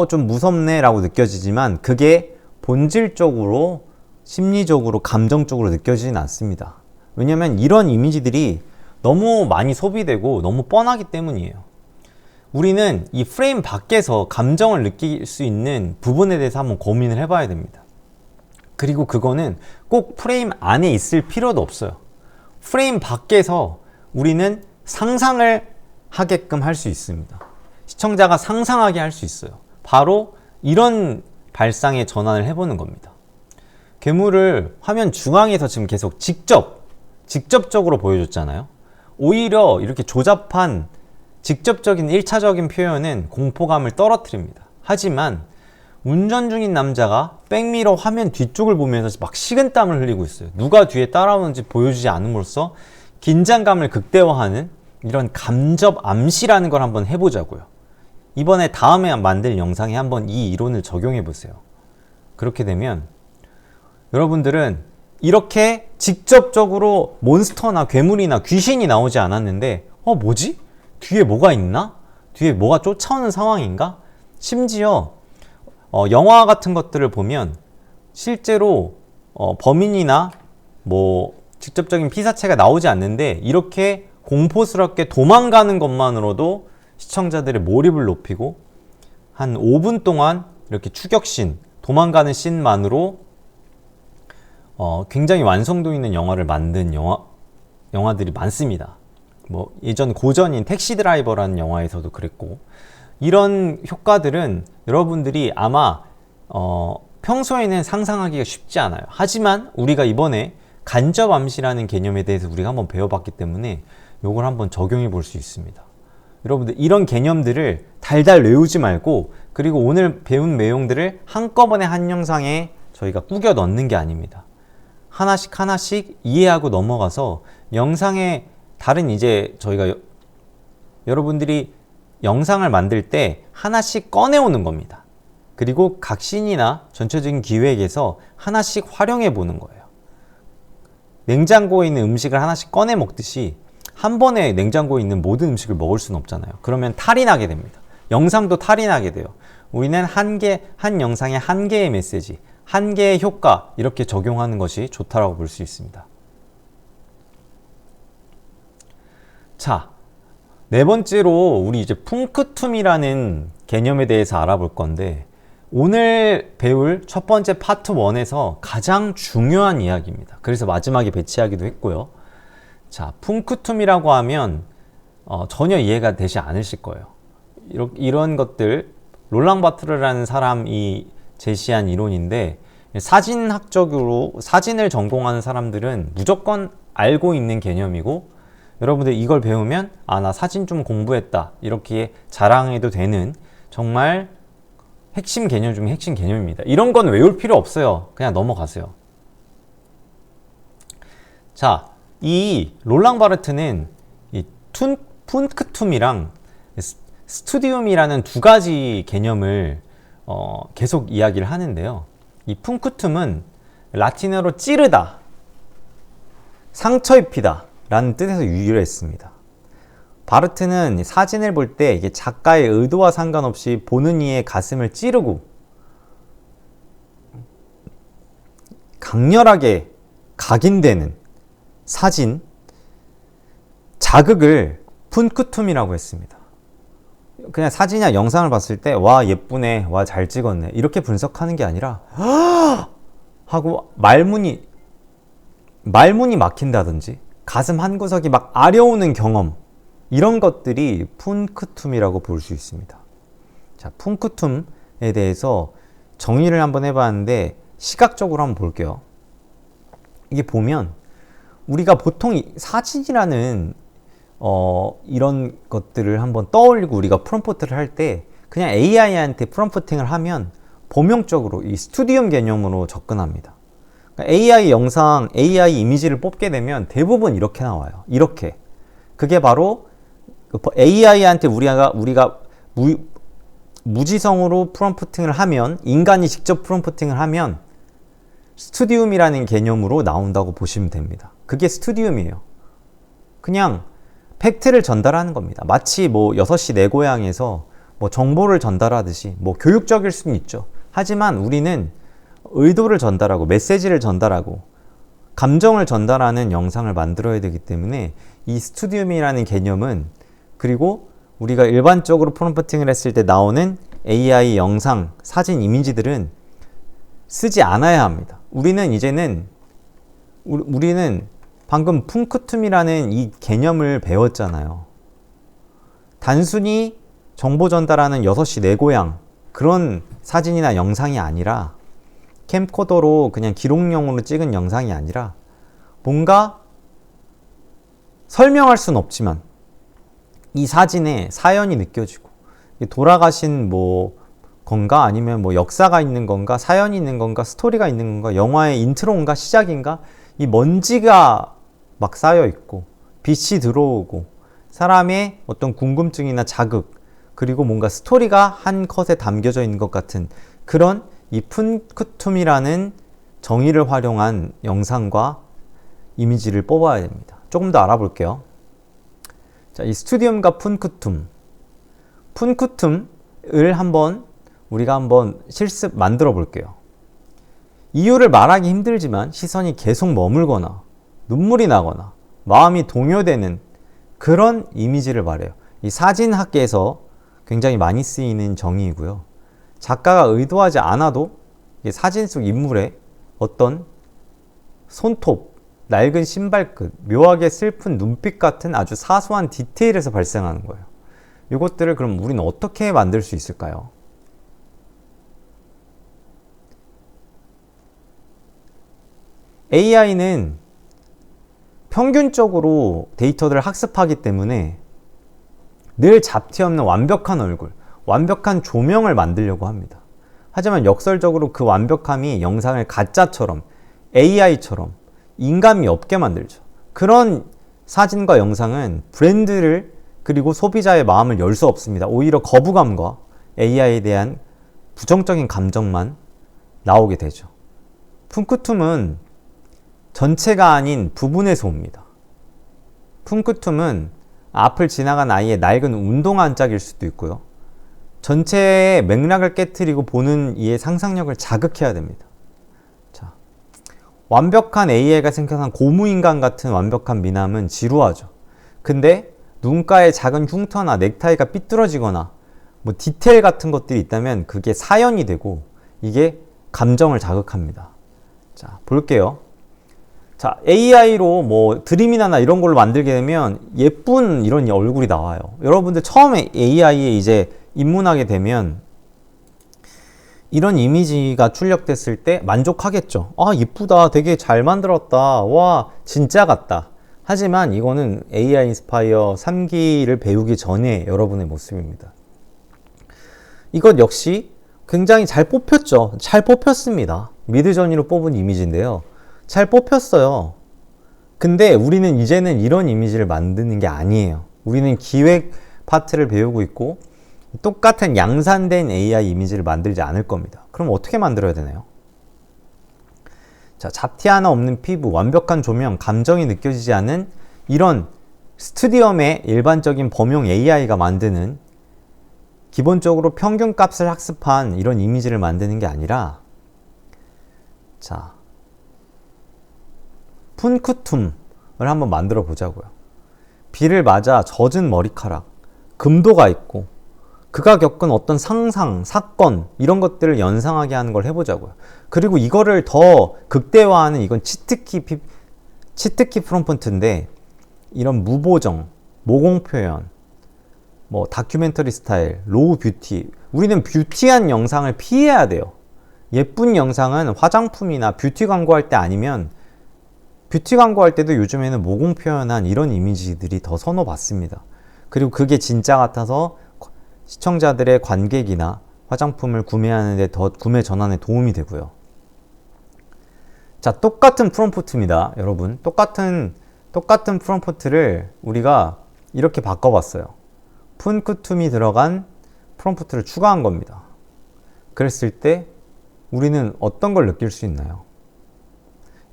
좀 무섭네 라고 느껴지지만 그게 본질적으로 심리적으로 감정적으로 느껴지진 않습니다. 왜냐하면 이런 이미지들이 너무 많이 소비되고 너무 뻔하기 때문이에요. 우리는 이 프레임 밖에서 감정을 느낄 수 있는 부분에 대해서 한번 고민을 해봐야 됩니다. 그리고 그거는 꼭 프레임 안에 있을 필요도 없어요. 프레임 밖에서 우리는 상상을 하게끔 할 수 있습니다. 시청자가 상상하게 할 수 있어요. 바로 이런 발상의 전환을 해보는 겁니다. 괴물을 화면 중앙에서 지금 계속 직접적으로 보여줬잖아요. 오히려 이렇게 조잡한 직접적인 1차적인 표현은 공포감을 떨어뜨립니다. 하지만 운전 중인 남자가 백미러 화면 뒤쪽을 보면서 막 식은땀을 흘리고 있어요. 누가 뒤에 따라오는지 보여주지 않음으로써 긴장감을 극대화하는 이런 감접 암시라는 걸 한번 해보자고요. 이번에 다음에 만들 영상에 한번 이 이론을 적용해 보세요. 그렇게 되면 여러분들은 이렇게 직접적으로 몬스터나 괴물이나 귀신이 나오지 않았는데 뭐지? 뒤에 뭐가 있나? 뒤에 뭐가 쫓아오는 상황인가? 심지어 영화 같은 것들을 보면 실제로 범인이나 뭐 직접적인 피사체가 나오지 않는데 이렇게 공포스럽게 도망가는 것만으로도 시청자들의 몰입을 높이고 한 5분 동안 이렇게 추격신, 도망가는 씬만으로 굉장히 완성도 있는 영화를 만든 영화들이 많습니다. 뭐 예전 고전인 택시 드라이버라는 영화에서도 그랬고, 이런 효과들은 여러분들이 아마 평소에는 상상하기가 쉽지 않아요. 하지만 우리가 이번에 간접 암시라는 개념에 대해서 우리가 한번 배워봤기 때문에 이걸 한번 적용해 볼 수 있습니다. 여러분들 이런 개념들을 달달 외우지 말고, 그리고 오늘 배운 내용들을 한꺼번에 한 영상에 저희가 꾸겨 넣는 게 아닙니다. 하나씩 하나씩 이해하고 넘어가서 영상에 다른 이제 저희가 여러분들이 영상을 만들 때 하나씩 꺼내오는 겁니다. 그리고 각 씬이나 전체적인 기획에서 하나씩 활용해 보는 거예요. 냉장고에 있는 음식을 하나씩 꺼내 먹듯이 한 번에 냉장고에 있는 모든 음식을 먹을 수는 없잖아요. 그러면 탈이 나게 됩니다. 영상도 탈이 나게 돼요. 우리는 한 영상에 한 개의 메시지, 한 개의 효과, 이렇게 적용하는 것이 좋다라고 볼 수 있습니다. 자, 네 번째로 우리 이제 쿵크툼이라는 개념에 대해서 알아볼 건데, 오늘 배울 첫 번째 파트 1에서 가장 중요한 이야기입니다. 그래서 마지막에 배치하기도 했고요. 자, 쿵크툼이라고 하면 전혀 이해가 되지 않으실 거예요. 이런 것들, 롤랑 바트르라는 사람이 제시한 이론인데, 사진학적으로 사진을 전공하는 사람들은 무조건 알고 있는 개념이고, 여러분들 이걸 배우면 나 사진 좀 공부했다, 이렇게 자랑해도 되는 정말 핵심 개념 중에 핵심 개념입니다. 이런 건 외울 필요 없어요. 그냥 넘어가세요. 자, 이 롤랑 바르트는 이 쿵크툼이랑 스튜디움이라는 두 가지 개념을 계속 이야기를 하는데요. 이 쿵크툼은 라틴어로 찌르다, 상처 입히다 라는 뜻에서 유래했습니다. 바르트는 사진을 볼 때 이게 작가의 의도와 상관없이 보는 이의 가슴을 찌르고 강렬하게 각인되는 사진, 자극을 쿵크툼이라고 했습니다. 그냥 사진이나 영상을 봤을 때 와 예쁘네, 와 잘 찍었네, 이렇게 분석하는 게 아니라 하고 말문이 막힌다든지 가슴 한 구석이 막 아려오는 경험, 이런 것들이 쿵크툼이라고 볼 수 있습니다. 자, 쿵크툼에 대해서 정의를 한번 해봤는데 시각적으로 한번 볼게요. 이게 보면 우리가 보통 사진이라는 이런 것들을 한번 떠올리고 우리가 프롬프트를 할 때 그냥 AI한테 프롬프팅을 하면 범용적으로 이 스튜디움 개념으로 접근합니다. 그러니까 AI 영상, AI 이미지를 뽑게 되면 대부분 이렇게 나와요. 이렇게. 그게 바로 AI한테 우리가 무지성으로 프롬프팅을 하면, 인간이 직접 프롬프팅을 하면 스튜디움이라는 개념으로 나온다고 보시면 됩니다. 그게 스튜디움이에요. 그냥 팩트를 전달하는 겁니다. 마치 뭐 6시 내 고향에서 뭐 정보를 전달하듯이 뭐 교육적일 수는 있죠. 하지만 우리는 의도를 전달하고 메시지를 전달하고 감정을 전달하는 영상을 만들어야 되기 때문에 이 스튜디움이라는 개념은, 그리고 우리가 일반적으로 프롬프팅을 했을 때 나오는 AI 영상, 사진, 이미지들은 쓰지 않아야 합니다. 우리는 방금 푼크툼이라는 이 개념을 배웠잖아요. 단순히 정보 전달하는 6시 내 고향 그런 사진이나 영상이 아니라, 캠코더로 그냥 기록용으로 찍은 영상이 아니라, 뭔가 설명할 수는 없지만 이 사진에 사연이 느껴지고, 돌아가신 뭐 건가, 아니면 뭐 역사가 있는 건가, 사연이 있는 건가, 스토리가 있는 건가, 영화의 인트로인가, 시작인가, 이 먼지가 막 쌓여 있고 빛이 들어오고 사람의 어떤 궁금증이나 자극, 그리고 뭔가 스토리가 한 컷에 담겨져 있는 것 같은 그런 이 푼크툼이라는 정의를 활용한 영상과 이미지를 뽑아야 됩니다. 조금 더 알아볼게요. 자, 이 스튜디움과 푼크툼. 푼크툼을 우리가 한번 실습 만들어 볼게요. 이유를 말하기 힘들지만 시선이 계속 머물거나 눈물이 나거나 마음이 동요되는 그런 이미지를 말해요. 이 사진학계에서 굉장히 많이 쓰이는 정의이고요. 작가가 의도하지 않아도 사진 속 인물의 어떤 손톱, 낡은 신발끝, 묘하게 슬픈 눈빛 같은 아주 사소한 디테일에서 발생하는 거예요. 이것들을 그럼 우리는 어떻게 만들 수 있을까요? AI는 평균적으로 데이터들을 학습하기 때문에 늘 잡티 없는 완벽한 얼굴, 완벽한 조명을 만들려고 합니다. 하지만 역설적으로 그 완벽함이 영상을 가짜처럼, AI처럼 인감이 없게 만들죠. 그런 사진과 영상은 브랜드를, 그리고 소비자의 마음을 열 수 없습니다. 오히려 거부감과 AI에 대한 부정적인 감정만 나오게 되죠. 푼크툼은 전체가 아닌 부분에서 옵니다. 푼크툼은 앞을 지나간 아이의 낡은 운동화 한 짝일 수도 있고요. 전체의 맥락을 깨트리고 보는 이의 상상력을 자극해야 됩니다. 자, 완벽한 AI가 생각한 고무인간 같은 완벽한 미남은 지루하죠. 근데 눈가에 작은 흉터나 넥타이가 삐뚤어지거나 뭐 디테일 같은 것들이 있다면 그게 사연이 되고 이게 감정을 자극합니다. 자, 볼게요. 자, AI로 뭐 드림이나 이런 걸로 만들게 되면 예쁜 이런 얼굴이 나와요. 여러분들 처음에 AI에 이제 입문하게 되면 이런 이미지가 출력됐을 때 만족하겠죠. 아, 이쁘다. 되게 잘 만들었다. 와, 진짜 같다. 하지만 이거는 AI 인스파이어 3기를 배우기 전에 여러분의 모습입니다. 이것 역시 굉장히 잘 뽑혔죠. 잘 뽑혔습니다. 미드저니로 뽑은 이미지인데요. 잘 뽑혔어요. 근데 우리는 이제는 이런 이미지를 만드는 게 아니에요. 우리는 기획 파트를 배우고 있고 똑같은 양산된 AI 이미지를 만들지 않을 겁니다. 그럼 어떻게 만들어야 되나요? 자, 잡티 하나 없는 피부, 완벽한 조명, 감정이 느껴지지 않는 이런 스튜디움의 일반적인 범용 AI가 만드는, 기본적으로 평균값을 학습한 이런 이미지를 만드는 게 아니라, 자, 푼크툼을 한번 만들어 보자고요. 비를 맞아 젖은 머리카락, 금도가 있고 그가 겪은 어떤 상상, 사건 이런 것들을 연상하게 하는 걸 해보자고요. 그리고 이거를 더 극대화하는, 이건 치트키 프롬프트인데, 이런 무보정, 모공 표현, 뭐 다큐멘터리 스타일, 로우 뷰티, 우리는 뷰티한 영상을 피해야 돼요. 예쁜 영상은 화장품이나 뷰티 광고할 때 아니면, 뷰티 광고할 때도 요즘에는 모공 표현한 이런 이미지들이 더 선호받습니다. 그리고 그게 진짜 같아서 시청자들의 관객이나 화장품을 구매하는 데 더 구매 전환에 도움이 되고요. 자, 똑같은 프롬프트입니다. 여러분, 똑같은 프롬프트를 우리가 이렇게 바꿔봤어요. 푼크툼이 들어간 프롬프트를 추가한 겁니다. 그랬을 때 우리는 어떤 걸 느낄 수 있나요?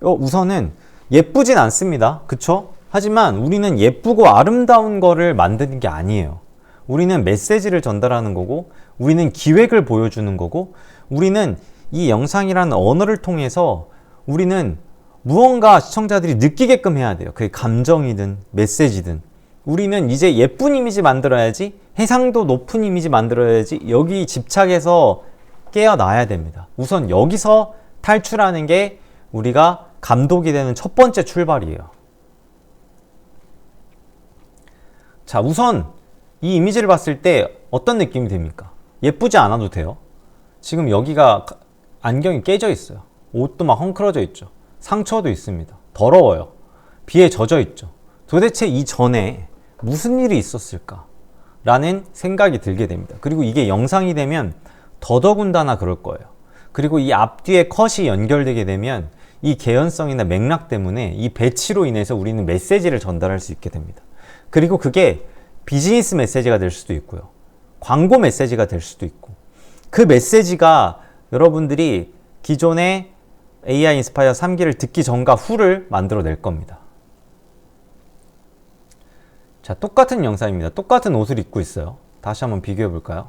우선은 예쁘진 않습니다. 그쵸? 하지만 우리는 예쁘고 아름다운 거를 만드는 게 아니에요. 우리는 메시지를 전달하는 거고, 우리는 기획을 보여주는 거고, 우리는 이 영상이라는 언어를 통해서 우리는 무언가 시청자들이 느끼게끔 해야 돼요. 그게 감정이든 메시지든. 우리는 이제 예쁜 이미지 만들어야지, 해상도 높은 이미지 만들어야지, 여기 집착해서 깨어나야 됩니다. 우선 여기서 탈출하는 게 우리가 감독이 되는 첫 번째 출발이에요. 자, 우선 이 이미지를 봤을 때 어떤 느낌이 됩니까? 예쁘지 않아도 돼요. 지금 여기가 안경이 깨져 있어요. 옷도 막 헝클어져 있죠. 상처도 있습니다. 더러워요. 비에 젖어 있죠. 도대체 이전에 무슨 일이 있었을까? 라는 생각이 들게 됩니다. 그리고 이게 영상이 되면 더더군다나 그럴 거예요. 그리고 이 앞뒤에 컷이 연결되게 되면 이 개연성이나 맥락 때문에 이 배치로 인해서 우리는 메시지를 전달할 수 있게 됩니다. 그리고 그게 비즈니스 메시지가 될 수도 있고요. 광고 메시지가 될 수도 있고, 그 메시지가 여러분들이 기존의 AI 인스파이어 3기를 듣기 전과 후를 만들어낼 겁니다. 자, 똑같은 영상입니다. 똑같은 옷을 입고 있어요. 다시 한번 비교해 볼까요?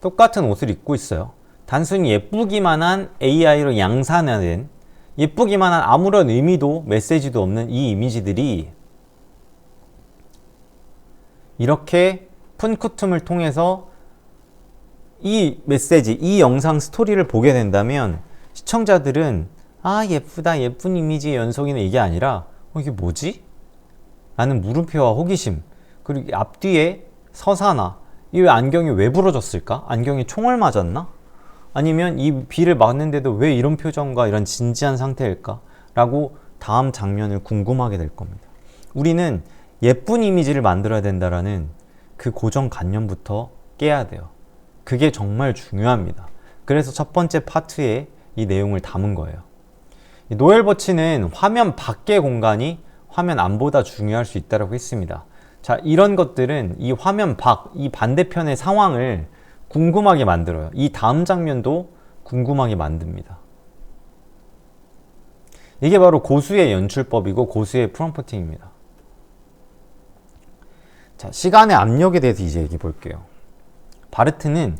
똑같은 옷을 입고 있어요. 단순히 예쁘기만 한 AI로 양산화된, 예쁘기만 한 아무런 의미도 메시지도 없는 이 이미지들이 이렇게 푼쿠툼을 통해서 이 메시지, 이 영상 스토리를 보게 된다면 시청자들은 아, 예쁘다, 예쁜 이미지의 연속이네, 이게 아니라 이게 뭐지? 라는 물음표와 호기심, 그리고 앞뒤에 서사나, 이 왜 안경이 왜 부러졌을까? 안경이 총을 맞았나? 아니면 이 비를 맞는데도 왜 이런 표정과 이런 진지한 상태일까? 라고 다음 장면을 궁금하게 될 겁니다. 우리는 예쁜 이미지를 만들어야 된다라는 그 고정관념부터 깨야 돼요. 그게 정말 중요합니다. 그래서 첫 번째 파트에 이 내용을 담은 거예요. 노엘 버치는 화면 밖의 공간이 화면 안보다 중요할 수 있다고 했습니다. 자, 이런 것들은 이 화면 밖, 이 반대편의 상황을 궁금하게 만들어요. 이 다음 장면도 궁금하게 만듭니다. 이게 바로 고수의 연출법이고 고수의 프롬프팅입니다. 자, 시간의 압력에 대해서 이제 얘기해 볼게요. 바르트는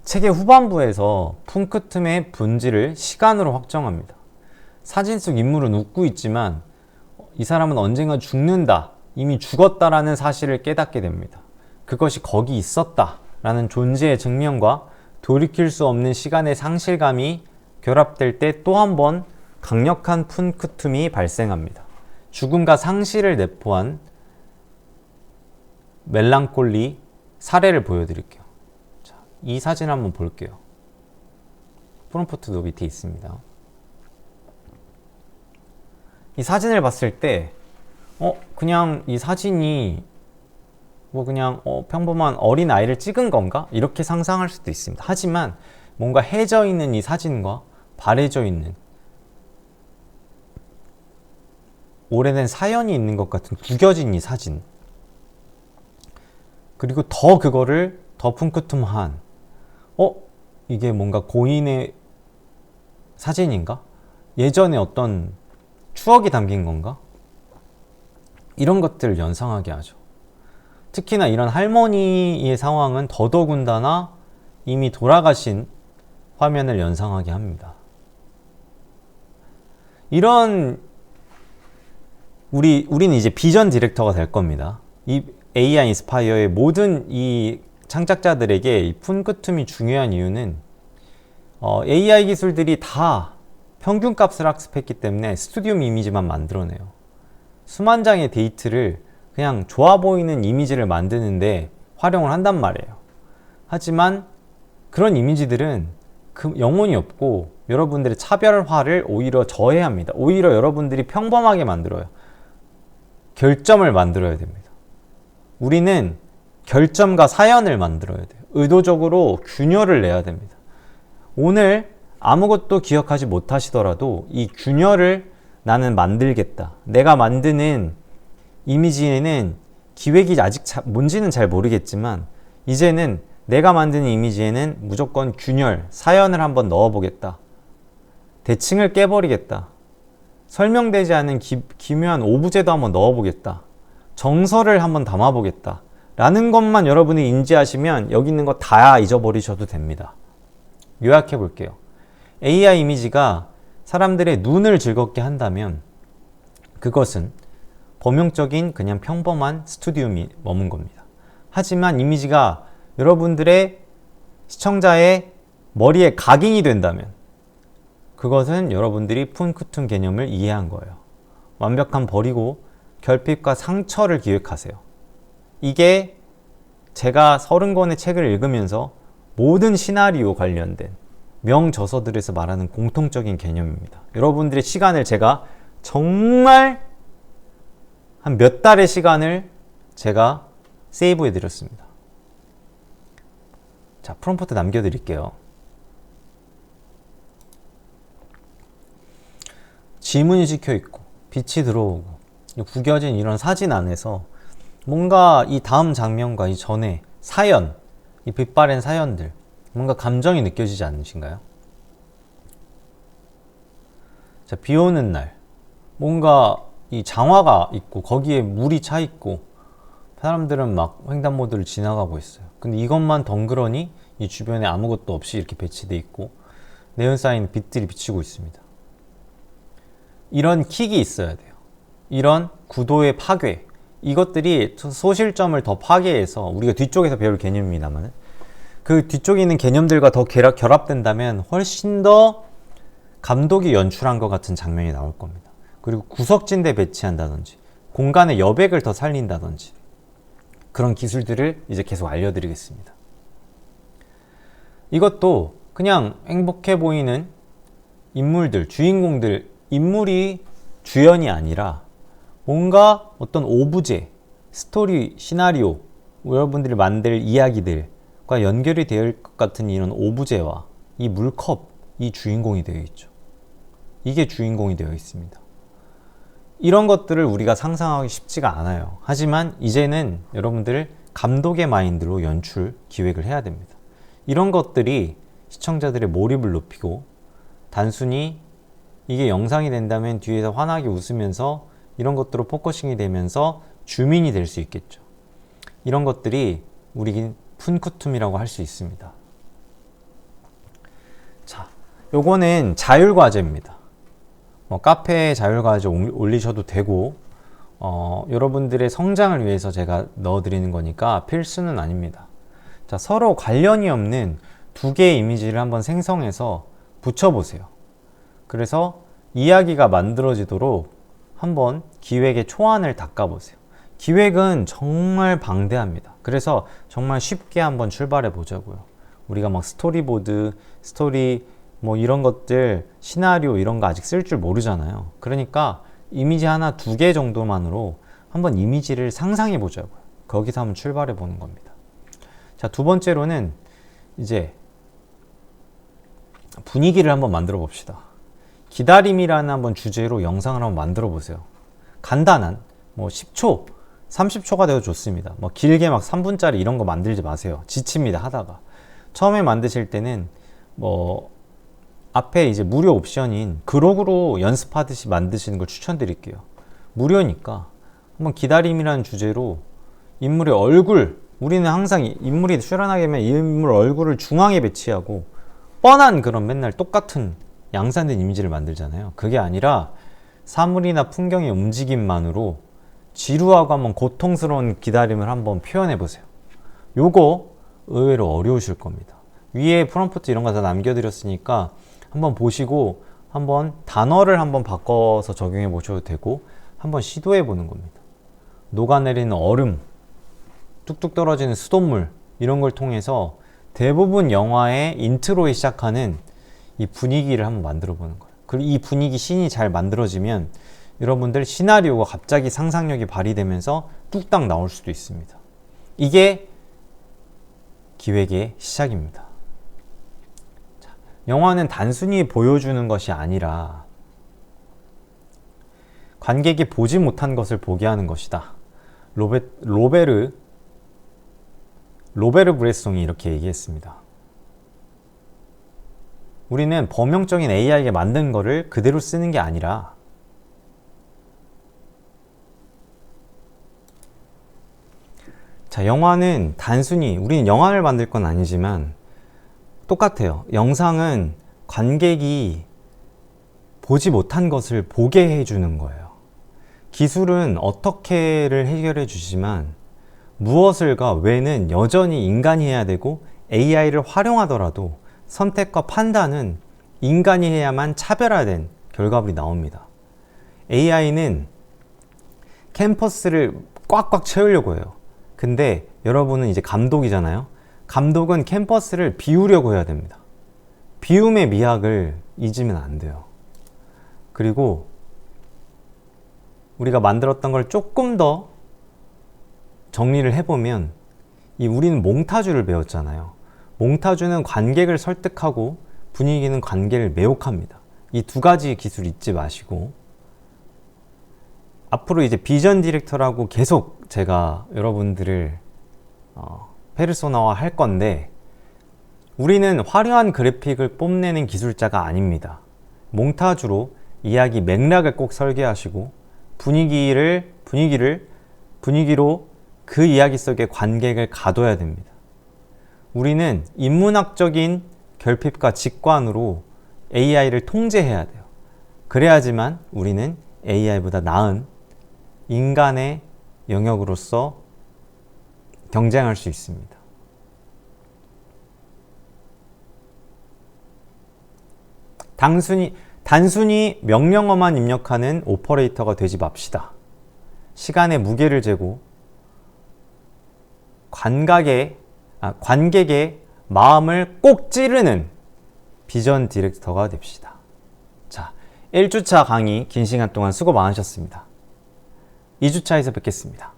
책의 후반부에서 푼쿠툼의 본질을 시간으로 확정합니다. 사진 속 인물은 웃고 있지만 이 사람은 언젠가 죽는다, 이미 죽었다라는 사실을 깨닫게 됩니다. 그것이 거기 있었다라는 존재의 증명과 돌이킬 수 없는 시간의 상실감이 결합될 때 또 한 번 강력한 푼쿠툼이 발생합니다. 죽음과 상실을 내포한 멜랑콜리 사례를 보여드릴게요. 자, 이 사진 한번 볼게요. 프롬프트도 밑에 있습니다. 이 사진을 봤을 때 그냥 이 사진이 그냥 평범한 어린 아이를 찍은 건가? 이렇게 상상할 수도 있습니다. 하지만 뭔가 해져 있는 이 사진과 바래져 있는 오래된 사연이 있는 것 같은 구겨진 이 사진, 그리고 더 그거를 더 푼쿠툼한 이게 뭔가 고인의 사진인가? 예전에 어떤 추억이 담긴 건가? 이런 것들을 연상하게 하죠. 특히나 이런 할머니의 상황은 더더군다나 이미 돌아가신 화면을 연상하게 합니다. 이런 우리는 이제 비전 디렉터가 될 겁니다. 이 AI 인스파이어의 모든 이 창작자들에게 이 푼쿠툼이 중요한 이유는 AI 기술들이 다 평균값을 학습했기 때문에 스튜디움 이미지만 만들어내요. 수만 장의 데이터를 그냥 좋아 보이는 이미지를 만드는데 활용을 한단 말이에요. 하지만 그런 이미지들은 영혼이 없고 여러분들의 차별화를 오히려 저해합니다. 오히려 여러분들이 평범하게 만들어요. 결점을 만들어야 됩니다. 우리는 결점과 사연을 만들어야 돼요. 의도적으로 균열을 내야 됩니다. 오늘 아무것도 기억하지 못하시더라도 이 균열을 나는 만들겠다. 내가 만드는 이미지에는 기획이 아직 뭔지는 잘 모르겠지만 이제는 내가 만드는 이미지에는 무조건 균열, 사연을 한번 넣어보겠다. 대칭을 깨버리겠다. 설명되지 않은 기묘한 오브제도 한번 넣어보겠다. 정서를 한번 담아보겠다. 라는 것만 여러분이 인지하시면 여기 있는 거 다 잊어버리셔도 됩니다. 요약해 볼게요. AI 이미지가 사람들의 눈을 즐겁게 한다면 그것은 범용적인 그냥 평범한 스튜디움이 머문 겁니다. 하지만 이미지가 여러분들의 시청자의 머리에 각인이 된다면 그것은 여러분들이 푼쿠툰 개념을 이해한 거예요. 완벽함 버리고 결핍과 상처를 기획하세요. 이게 제가 30권의 책을 읽으면서 모든 시나리오 관련된 명저서들에서 말하는 공통적인 개념입니다. 여러분들의 시간을 제가 정말 한 몇 달의 시간을 제가 세이브해 드렸습니다. 자, 프롬프트 남겨드릴게요. 지문이 찍혀있고 빛이 들어오고 구겨진 이런 사진 안에서 뭔가 이 다음 장면과 이 전에 사연, 이 빛바랜 사연들, 뭔가 감정이 느껴지지 않으신가요? 자, 비 오는 날 뭔가 이 장화가 있고 거기에 물이 차 있고 사람들은 막 횡단보도를 지나가고 있어요. 근데 이것만 덩그러니 이 주변에 아무것도 없이 이렇게 배치돼 있고 네온 사인 빛들이 비치고 있습니다. 이런 킥이 있어야 돼요. 이런 구도의 파괴, 이것들이 소실점을 더 파괴해서 우리가 뒤쪽에서 배울 개념입니다만 그 뒤쪽에 있는 개념들과 더 결합된다면 훨씬 더 감독이 연출한 것 같은 장면이 나올 겁니다. 그리고 구석진대 배치한다든지 공간의 여백을 더 살린다든지 그런 기술들을 이제 계속 알려드리겠습니다. 이것도 그냥 행복해 보이는 인물들, 주인공들, 인물이 주연이 아니라 뭔가 어떤 오브제, 스토리, 시나리오, 여러분들이 만들 이야기들과 연결이 될 것 같은 이런 오브제와 이 물컵, 이 주인공이 되어 있죠. 이게 주인공이 되어 있습니다. 이런 것들을 우리가 상상하기 쉽지가 않아요. 하지만 이제는 여러분들 감독의 마인드로 연출, 기획을 해야 됩니다. 이런 것들이 시청자들의 몰입을 높이고 단순히 이게 영상이 된다면 뒤에서 환하게 웃으면서 이런 것들로 포커싱이 되면서 주민이 될 수 있겠죠. 이런 것들이 우리 푼쿠툼이라고 할 수 있습니다. 자, 요거는 자율과제입니다. 카페에 자율과제 올리셔도 되고 여러분들의 성장을 위해서 제가 넣어드리는 거니까 필수는 아닙니다. 자, 서로 관련이 없는 두 개의 이미지를 한번 생성해서 붙여보세요. 그래서 이야기가 만들어지도록 한번 기획의 초안을 닦아보세요. 기획은 정말 방대합니다. 그래서 정말 쉽게 한번 출발해 보자고요. 우리가 막 스토리보드, 스토리 뭐 이런 것들, 시나리오 이런 거 아직 쓸 줄 모르잖아요. 그러니까 이미지 하나, 두 개 정도만으로 한번 이미지를 상상해 보자고요. 거기서 한번 출발해 보는 겁니다. 자, 두 번째로는 이제 분위기를 한번 만들어 봅시다. 기다림이라는 한번 주제로 영상을 한번 만들어 보세요. 간단한 10초, 30초가 되어 좋습니다. 길게 막 3분짜리 이런 거 만들지 마세요. 지칩니다, 하다가. 처음에 만드실 때는 앞에 이제 무료 옵션인 그록으로 연습하듯이 만드시는 걸 추천드릴게요. 무료니까 한번 기다림이라는 주제로 인물의 얼굴, 우리는 항상 인물이 출연하게 되면 인물 얼굴을 중앙에 배치하고 뻔한 그런 맨날 똑같은 양산된 이미지를 만들잖아요. 그게 아니라 사물이나 풍경의 움직임만으로 지루하고 한번 고통스러운 기다림을 한번 표현해 보세요. 요거 의외로 어려우실 겁니다. 위에 프롬프트 이런 거 다 남겨드렸으니까 한번 보시고 한번 단어를 한번 바꿔서 적용해 보셔도 되고 한번 시도해 보는 겁니다. 녹아내리는 얼음, 뚝뚝 떨어지는 수돗물 이런 걸 통해서 대부분 영화의 인트로에 시작하는 이 분위기를 한번 만들어 보는 거예요. 그리고 이 분위기 씬이 잘 만들어지면 여러분들 시나리오가 갑자기 상상력이 발휘되면서 뚝딱 나올 수도 있습니다. 이게 기획의 시작입니다. 자, 영화는 단순히 보여주는 것이 아니라 관객이 보지 못한 것을 보게 하는 것이다. 로베르 브레송이 이렇게 얘기했습니다. 우리는 범용적인 AI에 만든 거를 그대로 쓰는 게 아니라 자, 영화는 단순히 우리는 영화를 만들 건 아니지만 똑같아요. 영상은 관객이 보지 못한 것을 보게 해주는 거예요. 기술은 어떻게를 해결해 주지만 무엇을과 왜는 여전히 인간이 해야 되고 AI를 활용하더라도 선택과 판단은 인간이 해야만 차별화된 결과물이 나옵니다. AI는 캔버스를 꽉꽉 채우려고 해요. 근데 여러분은 이제 감독이잖아요. 감독은 캔버스를 비우려고 해야 됩니다. 비움의 미학을 잊으면 안 돼요. 그리고 우리가 만들었던 걸 조금 더 정리를 해보면 우리는 몽타주를 배웠잖아요. 몽타주는 관객을 설득하고 분위기는 관객을 매혹합니다. 이 두 가지 기술 잊지 마시고 앞으로 이제 비전 디렉터라고 계속 제가 여러분들을 페르소나화 할 건데 우리는 화려한 그래픽을 뽐내는 기술자가 아닙니다. 몽타주로 이야기 맥락을 꼭 설계하시고 분위기로 그 이야기 속에 관객을 가둬야 됩니다. 우리는 인문학적인 결핍과 직관으로 AI를 통제해야 돼요. 그래야지만 우리는 AI보다 나은 인간의 영역으로서 경쟁할 수 있습니다. 단순히 명령어만 입력하는 오퍼레이터가 되지 맙시다. 시간의 무게를 재고 관객의 마음을 꼭 찌르는 비전 디렉터가 됩시다. 자, 1주차 강의 긴 시간 동안 수고 많으셨습니다. 2주차에서 뵙겠습니다.